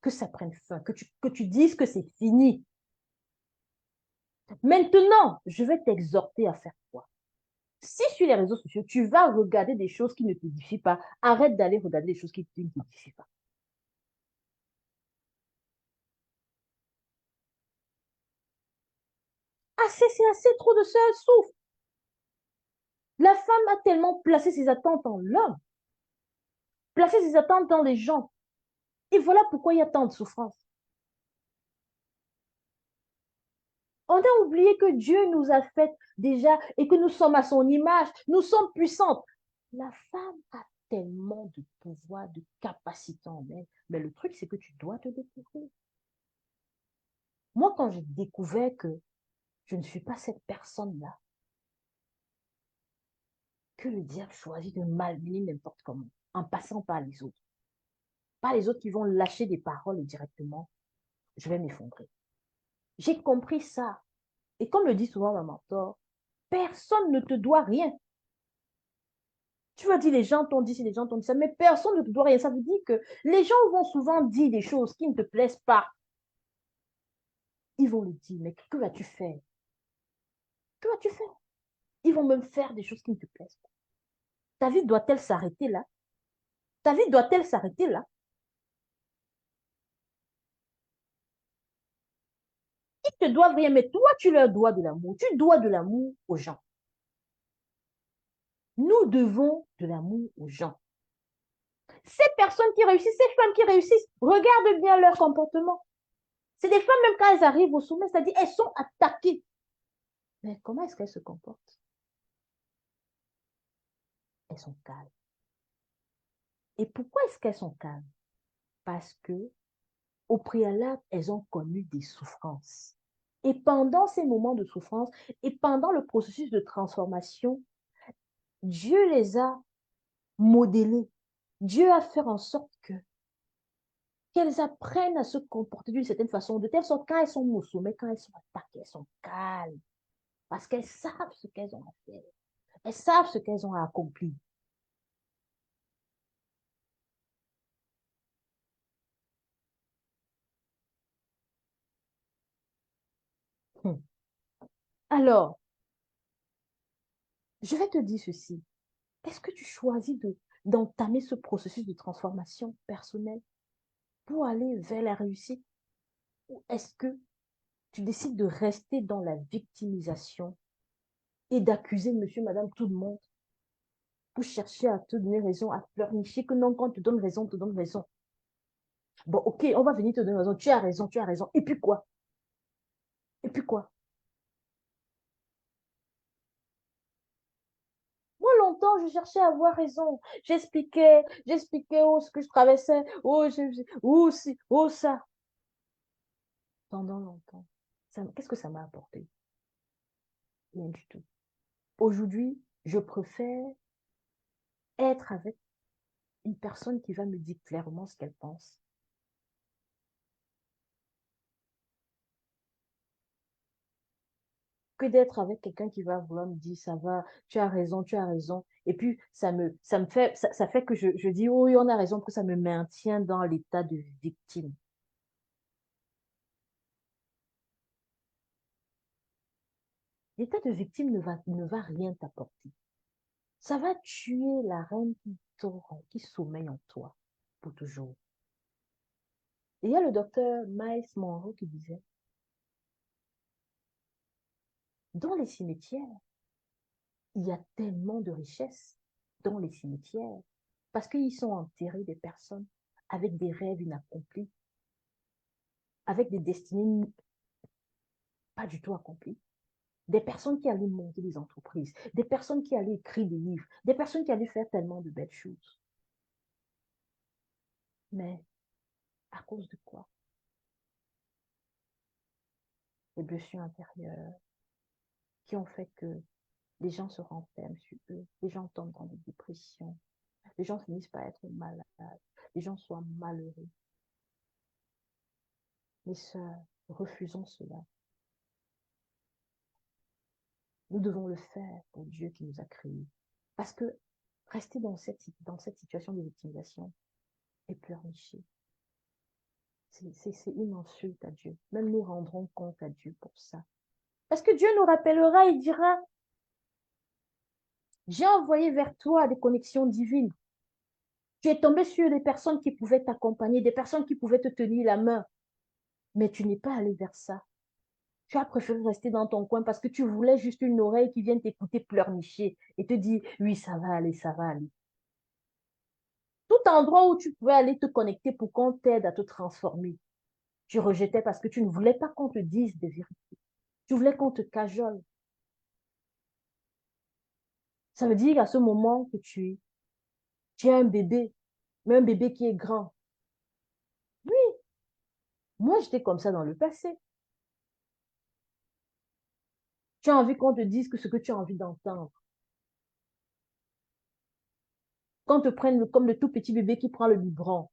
Que ça prenne fin, que tu dises que c'est fini. Maintenant, je vais t'exhorter à faire quoi? Si sur les réseaux sociaux, tu vas regarder des choses qui ne t'édifient pas, arrête d'aller regarder des choses qui ne t'édifient pas. Assez, c'est assez, trop de ça, elle souffre. La femme a tellement placé ses attentes en l'homme, placé ses attentes dans les gens. Et voilà pourquoi il y a tant de souffrance. On a oublié que Dieu nous a fait déjà et que nous sommes à son image. Nous sommes puissantes. La femme a tellement de pouvoir, de capacité en elle. Mais le truc, c'est que tu dois te découvrir. Moi, quand j'ai découvert que je ne suis pas cette personne-là, que le diable choisit de m'allumer n'importe comment, en passant par les autres. Pas les autres qui vont lâcher des paroles directement, je vais m'effondrer. J'ai compris ça. Et comme le dit souvent ma mentor, personne ne te doit rien. Tu vas dire, les gens t'ont dit ci, les gens t'ont dit ça, mais personne ne te doit rien. Ça veut dire que les gens vont souvent dire des choses qui ne te plaisent pas. Ils vont le dire, mais que vas-tu faire? Que vas-tu faire? Ils vont même faire des choses qui ne te plaisent pas. Ta vie doit-elle s'arrêter là? Ta vie doit-elle s'arrêter là? Ils te doivent rien, mais toi, tu leur dois de l'amour. Tu dois de l'amour aux gens. Nous devons de l'amour aux gens. Ces personnes qui réussissent, ces femmes qui réussissent, regarde bien leur comportement. C'est des femmes, même quand elles arrivent au sommet, c'est-à-dire elles sont attaquées. Mais comment est-ce qu'elles se comportent? Elles sont calmes. Et pourquoi est-ce qu'elles sont calmes? Parce que au préalable, elles ont connu des souffrances. Et pendant ces moments de souffrance et pendant le processus de transformation, Dieu les a modélées. Dieu a fait en sorte qu'elles apprennent à se comporter d'une certaine façon, de telle sorte quand elles sont au sommet, quand elles sont attaquées, elles sont calmes. Parce qu'elles savent ce qu'elles ont à faire. Elles savent ce qu'elles ont à accomplir. Hmm. Alors, je vais te dire ceci. Est-ce que tu choisis d'entamer ce processus de transformation personnelle pour aller vers la réussite? Ou est-ce que tu décides de rester dans la victimisation et d'accuser monsieur, madame, tout le monde pour chercher à te donner raison, à pleurnicher que non, quand on te donne raison, on te donne raison. Bon, ok, on va venir te donner raison. Tu as raison, tu as raison. Et puis quoi? Et puis quoi? Moi, longtemps, je cherchais à avoir raison. J'expliquais oh, ce que je traversais, oh, si, oh, ça. Pendant longtemps. Qu'est-ce que ça m'a apporté? Rien du tout. Aujourd'hui, je préfère être avec une personne qui va me dire clairement ce qu'elle pense que d'être avec quelqu'un qui va vouloir me dire ça va, tu as raison. Et puis, ça fait que je dis oui, on a raison, que ça me maintient dans l'état de victime. L'état de victime ne va rien t'apporter. Ça va tuer la reine qui dort, qui sommeille en toi pour toujours. Et il y a le docteur Miles Monroe qui disait, dans les cimetières, il y a tellement de richesses dans les cimetières parce qu'ils sont enterrés des personnes avec des rêves inaccomplis, avec des destinées pas du tout accomplies. Des personnes qui allaient monter des entreprises, des personnes qui allaient écrire des livres, des personnes qui allaient faire tellement de belles choses. Mais à cause de quoi? Les blessures intérieures qui ont fait que les gens se renferment sur eux, les gens tombent dans des dépressions, les gens finissent par être malades, les gens sont malheureux. Mes sœurs, refusons cela. Nous devons le faire pour Dieu qui nous a créés. Parce que rester dans cette situation de victimisation et pleurnicher, c'est une insulte à Dieu. Même nous rendrons compte à Dieu pour ça. Parce que Dieu nous rappellera et dira, j'ai envoyé vers toi des connexions divines. Tu es tombé sur des personnes qui pouvaient t'accompagner, des personnes qui pouvaient te tenir la main, mais tu n'es pas allé vers ça. Tu as préféré rester dans ton coin parce que tu voulais juste une oreille qui vienne t'écouter pleurnicher et te dire, oui, ça va aller, ça va aller. Tout endroit où tu pouvais aller te connecter pour qu'on t'aide à te transformer, tu rejetais parce que tu ne voulais pas qu'on te dise des vérités. Tu voulais qu'on te cajole. Ça veut dire qu'à ce moment que tu es un bébé, mais un bébé qui est grand. Oui, moi j'étais comme ça dans le passé. Tu as envie qu'on te dise que ce que tu as envie d'entendre. Qu'on te prenne comme le tout petit bébé qui prend le biberon.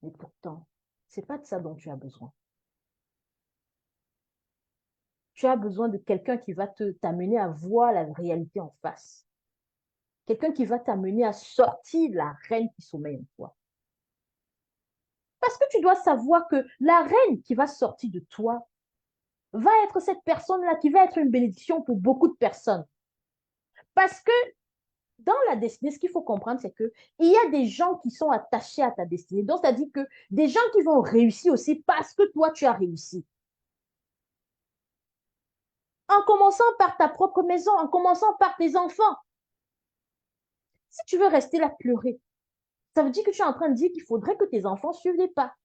Mais pourtant, c'est pas de ça dont tu as besoin. Tu as besoin de quelqu'un qui va t'amener à voir la réalité en face. Quelqu'un qui va t'amener à sortir de la reine qui sommeille en toi. Parce que tu dois savoir que la reine qui va sortir de toi va être cette personne-là qui va être une bénédiction pour beaucoup de personnes. Parce que dans la destinée, ce qu'il faut comprendre, c'est qu'il y a des gens qui sont attachés à ta destinée. Donc, c'est-à-dire que des gens qui vont réussir aussi parce que toi, tu as réussi. En commençant par ta propre maison, en commençant par tes enfants. Si tu veux rester là pleurer, ça veut dire que tu es en train de dire qu'il faudrait que tes enfants suivent les pas.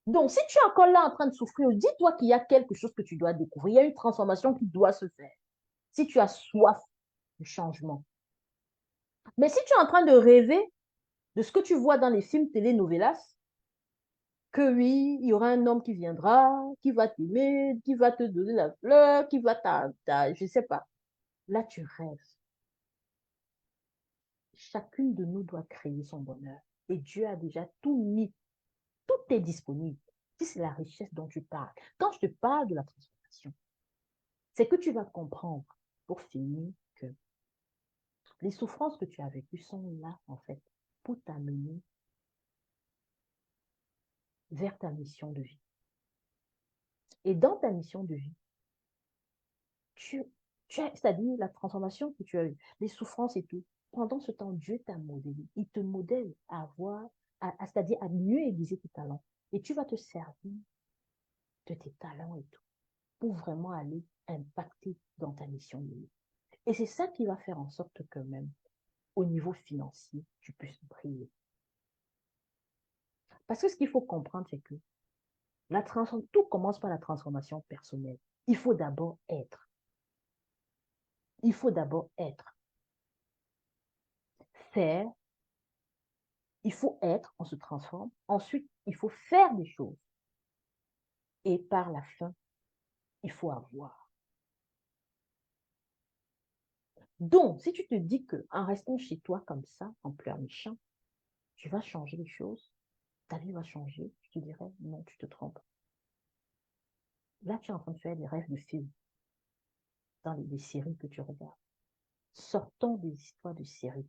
Donc, si tu es encore là en train de souffrir, dis-toi qu'il y a quelque chose que tu dois découvrir. Il y a une transformation qui doit se faire. Si tu as soif de changement. Mais si tu es en train de rêver de ce que tu vois dans les films télénovelas, que oui, il y aura un homme qui viendra, qui va t'aimer, qui va te donner la fleur, qui va je sais pas. Là, tu rêves. Chacune de nous doit créer son bonheur. Et Dieu a déjà tout mis. Tout est disponible. Si c'est la richesse dont tu parles. Quand je te parle de la transformation, c'est que tu vas comprendre, pour finir, que les souffrances que tu as vécues sont là, en fait, pour t'amener vers ta mission de vie. Et dans ta mission de vie, tu, c'est-à-dire la transformation que tu as eue, les souffrances et tout, pendant ce temps, Dieu t'a modélé. Il te modèle à avoir, c'est-à-dire à mieux aiguiser tes talents. Et tu vas te servir de tes talents et tout, pour vraiment aller impacter dans ta mission de vie. Et c'est ça qui va faire en sorte que même, au niveau financier, tu puisses briller. Parce que ce qu'il faut comprendre, c'est que tout commence par la transformation personnelle. Il faut d'abord être. Il faut d'abord être. Faire, il faut être, on se transforme. Ensuite, il faut faire des choses. Et par la fin, il faut avoir. Donc, si tu te dis qu'en restant chez toi comme ça, en pleurnichant, tu vas changer les choses, ta vie va changer, je te dirais, non, tu te trompes. Là, tu es en train de faire des rêves de films dans les séries que tu regardes. Sortons des histoires de séries.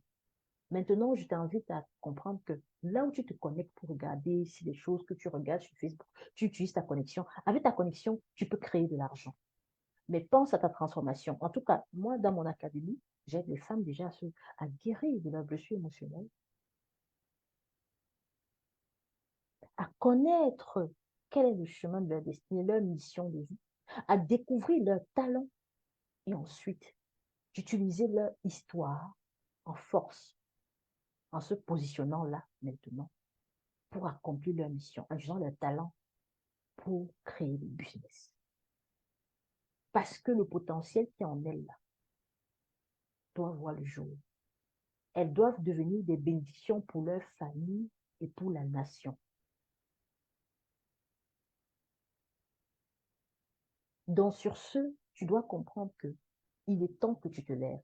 Maintenant, je t'invite à comprendre que là où tu te connectes pour regarder si les choses que tu regardes sur Facebook, tu utilises ta connexion. Avec ta connexion, tu peux créer de l'argent. Mais pense à ta transformation. En tout cas, moi, dans mon académie, j'aide les femmes déjà à guérir de leur blessure émotionnelle, à connaître quel est le chemin de leur destinée, leur mission de vie, à découvrir leurs talents et ensuite d'utiliser leur histoire en force, en se positionnant là maintenant pour accomplir leur mission, en utilisant leur talent pour créer des business. Parce que le potentiel qui est en elles là doit voir le jour. Elles doivent devenir des bénédictions pour leur famille et pour la nation. Donc sur ce, tu dois comprendre que il est temps que tu te lèves.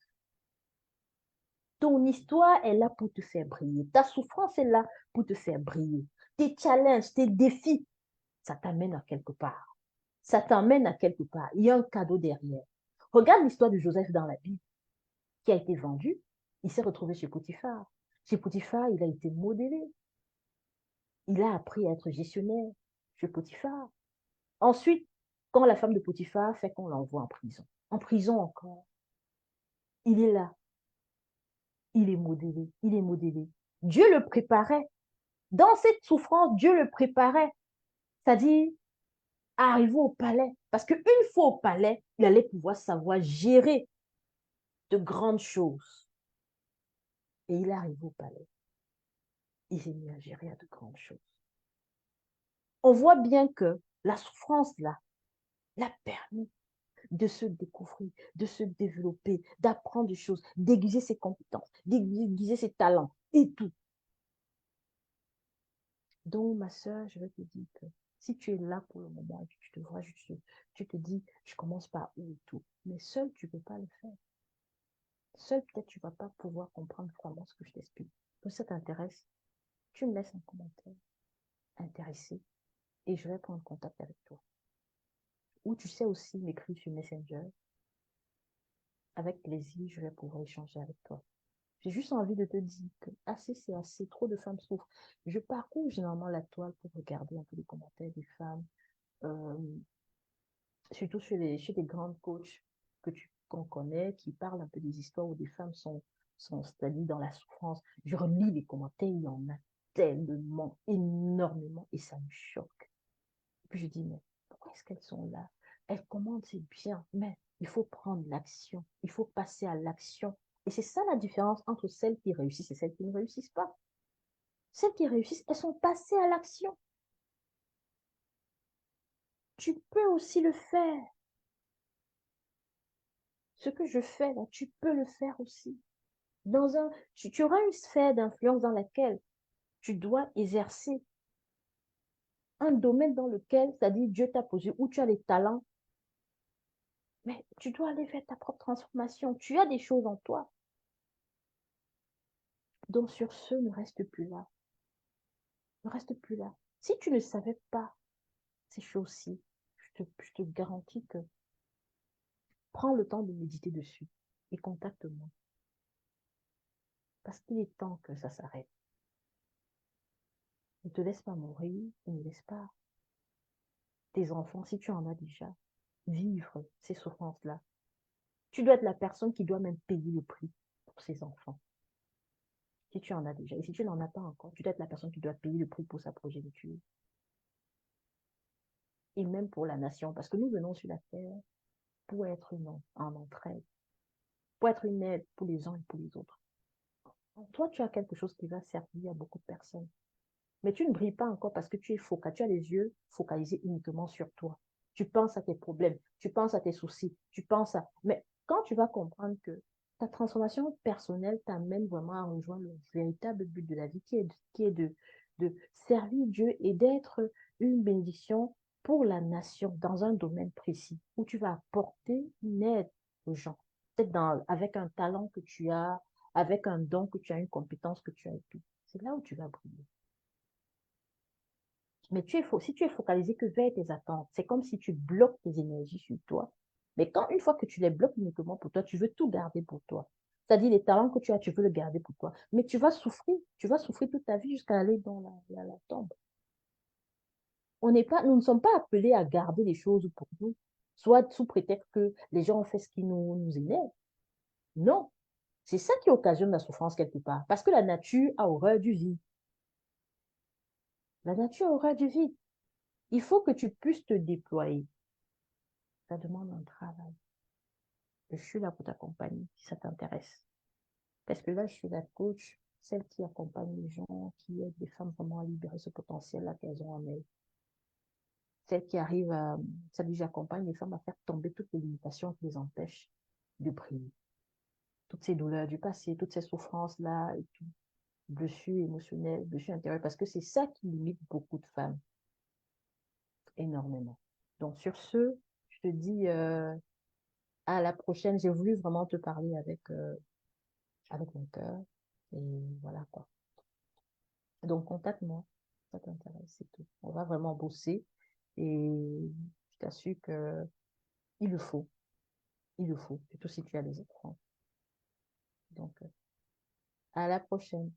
Ton histoire est là pour te faire briller. Ta souffrance est là pour te faire briller. Tes challenges, tes défis, ça t'amène à quelque part. Ça t'emmène à quelque part. Il y a un cadeau derrière. Regarde l'histoire de Joseph dans la Bible, qui a été vendu. Il s'est retrouvé chez Potiphar. Chez Potiphar, il a été modélé. Il a appris à être gestionnaire chez Potiphar. Ensuite, quand la femme de Potiphar fait qu'on l'envoie en prison encore, il est là, il est modélé, il est modélé. Dieu le préparait. Dans cette souffrance, Dieu le préparait. C'est-à-dire, arriver au palais. Parce qu'une fois au palais, il allait pouvoir savoir gérer de grandes choses. Et il est arrivé au palais. Il s'est mis à gérer à de grandes choses. On voit bien que la souffrance, là, l'a permis de se découvrir, de se développer, d'apprendre des choses, d'aiguiser ses compétences, d'aiguiser ses talents et tout. Donc, ma soeur, je vais te dire que si tu es là pour le moment et que tu te vois, tu te dis, je commence par où et tout. Mais seul, tu ne peux pas le faire. Seul, peut-être, tu ne vas pas pouvoir comprendre vraiment ce que je t'explique. Donc, si ça t'intéresse, tu me laisses un commentaire intéressé et je vais prendre contact avec toi. Ou tu sais aussi m'écrire sur Messenger avec plaisir, je vais pouvoir échanger avec toi. J'ai juste envie de te dire que assez, c'est assez. Trop de femmes souffrent. Je parcours généralement la toile pour regarder un peu les commentaires des femmes, euh, surtout chez des grandes coachs qu'on connaît, qui parlent un peu des histoires où des femmes sont stadies dans la souffrance. Je relis les commentaires, il y en a tellement, énormément, et ça me choque. Et puis je dis, mais pourquoi est-ce qu'elles sont là? Elles commandent, c'est bien, mais il faut prendre l'action, il faut passer à l'action. Et c'est ça la différence entre celles qui réussissent et celles qui ne réussissent pas. Celles qui réussissent, elles sont passées à l'action. Tu peux aussi le faire. Ce que je fais là, tu peux le faire aussi. Tu auras une sphère d'influence dans laquelle tu dois exercer un domaine dans lequel, c'est-à-dire Dieu t'a posé, où tu as les talents, mais tu dois aller faire ta propre transformation. Tu as des choses en toi. Donc sur ce, ne reste plus là. Ne reste plus là. Si tu ne savais pas ces choses-ci, je te garantis que prends le temps de méditer dessus et contacte-moi. Parce qu'il est temps que ça s'arrête. Ne te laisse pas mourir et ne laisse pas tes enfants, si tu en as déjà, vivre ces souffrances-là. Tu dois être la personne qui doit même payer le prix pour ses enfants, si tu en as déjà. Et si tu n'en as pas encore, tu dois être la personne qui doit payer le prix pour sa progéniture. Et même pour la nation, parce que nous venons sur la terre pour être en entraide, pour être une aide pour les uns et pour les autres. Toi, tu as quelque chose qui va servir à beaucoup de personnes. Mais tu ne brilles pas encore parce que tu es focalisé, tu as les yeux focalisés uniquement sur toi. Tu penses à tes problèmes, tu penses à tes soucis, tu penses à... Mais quand tu vas comprendre que ta transformation personnelle t'amène vraiment à rejoindre le véritable but de la vie qui est de servir Dieu et d'être une bénédiction pour la nation dans un domaine précis où tu vas apporter une aide aux gens. Peut-être avec un talent que tu as, avec un don que tu as, une compétence que tu as et tout. C'est là où tu vas briller. Mais si tu es focalisé que vers tes attentes, c'est comme si tu bloques tes énergies sur toi. Mais une fois que tu les bloques uniquement pour toi, tu veux tout garder pour toi. C'est-à-dire les talents que tu as, tu veux le garder pour toi. Mais tu vas souffrir toute ta vie jusqu'à aller dans la tombe. Nous ne sommes pas appelés à garder les choses pour nous, soit sous prétexte que les gens ont fait ce qui nous énerve. Non, c'est ça qui occasionne la souffrance quelque part. Parce que la nature a horreur du vide. La nature a horreur du vide. Il faut que tu puisses te déployer. Ça demande un travail. Je suis là pour t'accompagner si ça t'intéresse. Parce que là, je suis la coach, celle qui accompagne les gens, qui aide les femmes vraiment à libérer ce potentiel-là qu'elles ont en elles. Celle qui arrive à, ça dit, j'accompagne les femmes à faire tomber toutes les limitations qui les empêchent de prier. Toutes ces douleurs du passé, toutes ces souffrances-là, et tout, blessures émotionnelles, blessures intérieures, parce que c'est ça qui limite beaucoup de femmes, énormément. Donc, sur ce, je te dis à la prochaine. J'ai voulu vraiment te parler avec mon cœur. Et voilà quoi. Donc, contacte-moi. Ça t'intéresse, c'est tout. On va vraiment bosser. Et je t'assure que il le faut. Il le faut. Surtout si tu as des enfants. Donc, à la prochaine.